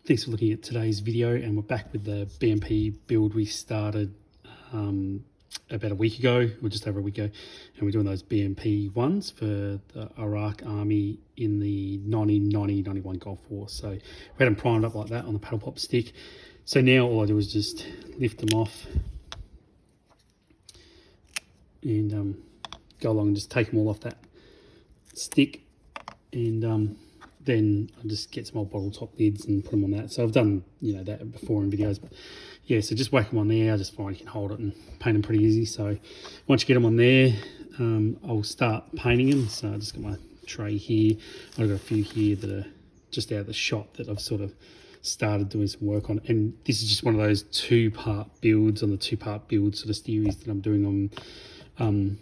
Thanks for looking at today's video, and we're back with the BMP build we started about a week ago, or just over a week ago, and we're doing those BMP-1s for the Iraq Army in the 90-91 Gulf War. So we had them primed up like that on the paddle pop stick. So now all I do is just lift them off and go along and just take them all off that stick, and then I just get some old bottle top lids and put them on that. So I've done that before in videos, but yeah, so just whack them on there. I just find you can hold it and paint them pretty easy. So once you get them on there, I'll start painting them. So I just got my tray here. I've got a few here that are just out of the shop that I've sort of started doing some work on, and this is just one of those two-part builds on the two-part build sort of series that I'm doing on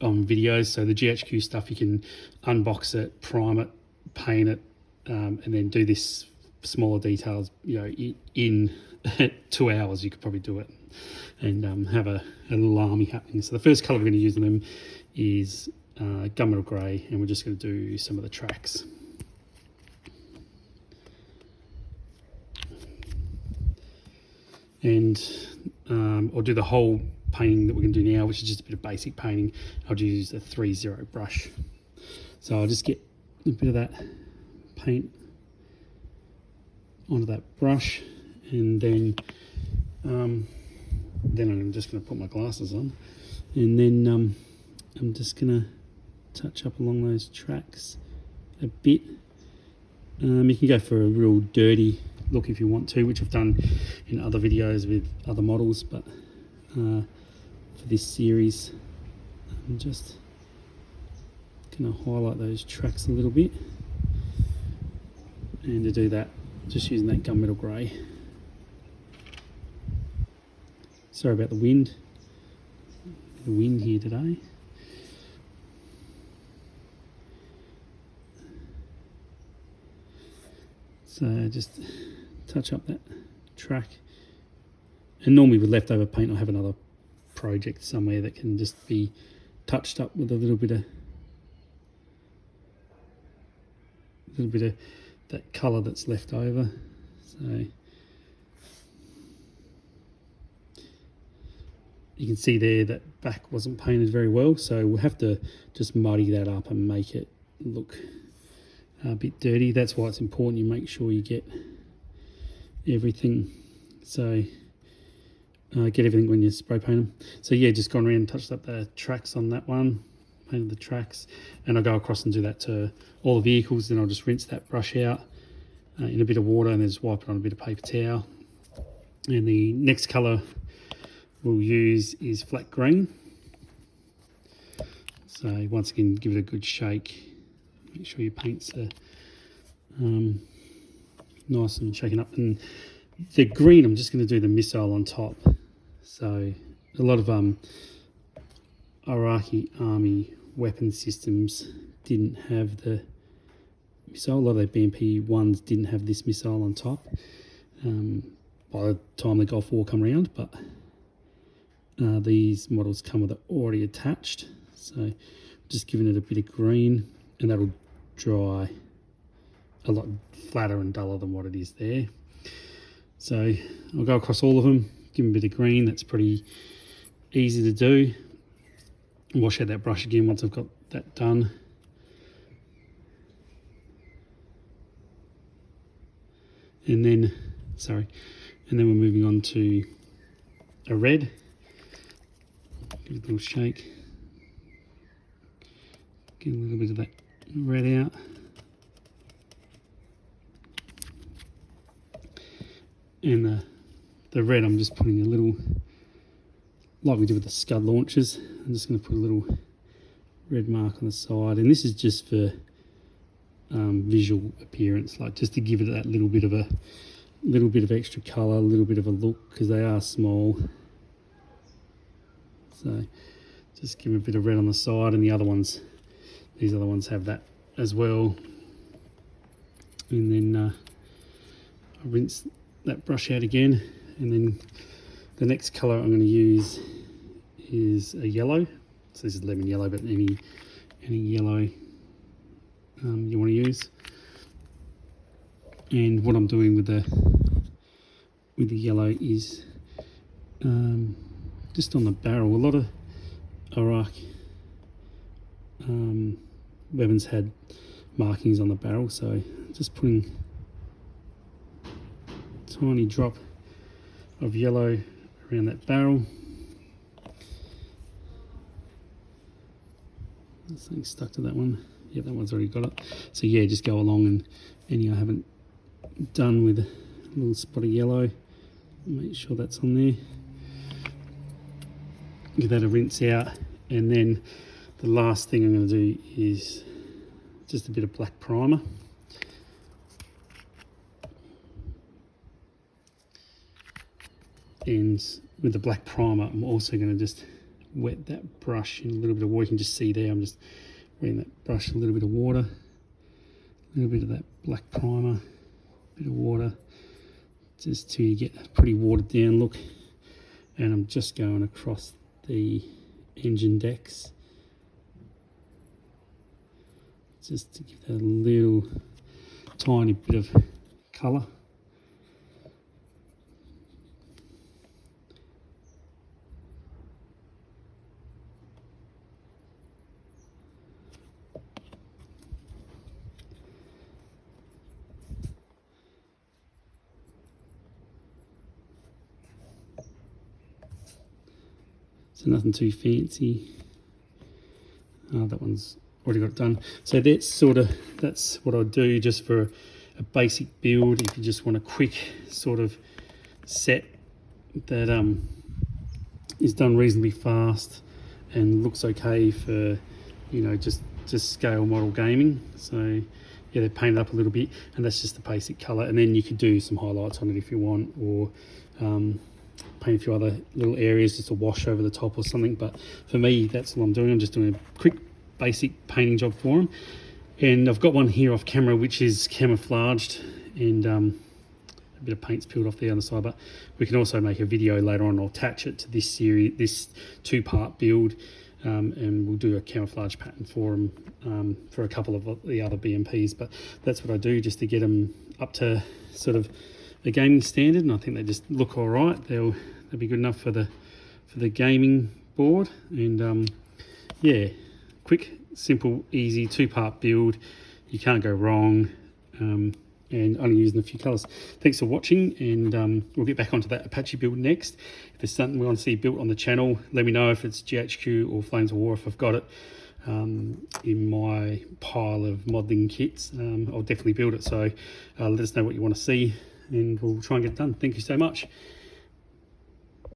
videos. So the GHQ stuff, you can unbox it, prime it, paint it, and then do this smaller details in 2 hours. You could probably do it and have a little army happening. So the first color we're going to use on them is gunmetal grey, and we're just going to do some of the tracks. And I'll do the whole painting that we're going to do now, which is just a bit of basic painting. I'll use a 3-0 brush. So I'll just get a bit of that paint onto that brush, and then I'm just going to put my glasses on, and then I'm just going to touch up along those tracks a bit. You can go for a real dirty look if you want to, which I've done in other videos with other models, but for this series I'm just going to highlight those tracks a little bit, and to do that just using that gunmetal grey. Sorry about the wind here today. So just touch up that track, and normally with leftover paint I'll have another project somewhere that can just be touched up with a little bit of that colour that's left over. So you can see there that back wasn't painted very well, so we'll have to just muddy that up and make it look a bit dirty. That's why it's important you make sure you get everything. So get everything when you spray paint them. So yeah, just gone around and touched up the tracks on that one, painted the tracks, and I'll go across and do that to all the vehicles. Then I'll just rinse that brush out in a bit of water, and then just wipe it on a bit of paper towel. And the next colour we'll use is flat green. So once again, give it a good shake. Make sure your paints are nice and shaken up. And the green, I'm just going to do the missile on top. So a lot of Iraqi army weapon systems didn't have the missile. A lot of their BMP-1s didn't have this missile on top by the time the Gulf War come around, but these models come with it already attached. So just giving it a bit of green, and that'll dry a lot flatter and duller than what it is there. So I'll go across all of them, give them a bit of green. That's pretty easy to do. Wash out that brush again once I've got that done. And then we're moving on to a red. Give it a little shake. Get a little bit of that red out. And the red, I'm just putting a little, like we did with the Scud launchers, I'm just going to put a little red mark on the side. And this is just for visual appearance, like just to give it that little bit of extra colour, a little bit of a look, because they are small. So just give them a bit of red on the side, and these other ones have that as well. And then I rinse that brush out again, and then the next colour I'm going to use is a yellow. So this is lemon yellow, but any yellow you want to use. And what I'm doing with the yellow is just on the barrel. A lot of Iraq weapons had markings on the barrel, so just putting a tiny drop of yellow around that barrel. Something stuck to that one. Yeah, that one's already got it. So yeah, just go along, and any I haven't done with a little spot of yellow, make sure that's on there. Give that a rinse out, and then the last thing I'm going to do is just a bit of black primer. And with the black primer, I'm also going to just wet that brush in a little bit of water. You can just see there, I'm just wetting that brush a little bit of water, a little bit of that black primer, a bit of water, just till you get a pretty watered down look. And I'm just going across the engine decks, just to give that a little tiny bit of colour. So nothing too fancy. Oh, that one's already got it done. So that's what I do just for a basic build. If you just want a quick sort of set that is done reasonably fast and looks okay for, you know, just scale model gaming. So yeah, they paint it up a little bit, and that's just the basic colour. And then you could do some highlights on it if you want, or paint a few other little areas just to wash over the top or something. But for me, that's what I'm doing. I'm just doing a quick basic painting job for them. And I've got one here off camera which is camouflaged, and a bit of paint's peeled off the other side, but we can also make a video later on. I'll attach it to this series, this two-part build, and we'll do a camouflage pattern for them for a couple of the other BMPs. But that's what I do just to get them up to sort of the gaming standard, and I think they just look all right. They'll be good enough for the gaming board. And yeah, quick, simple, easy two-part build. You can't go wrong, and only using a few colours. Thanks for watching, and we'll get back onto that Apache build next. If there's something we want to see built on the channel, let me know if it's GHQ or Flames of War. If I've got it in my pile of modelling kits, I'll definitely build it. So let us know what you want to see, and we'll try and get it done. Thank you so much.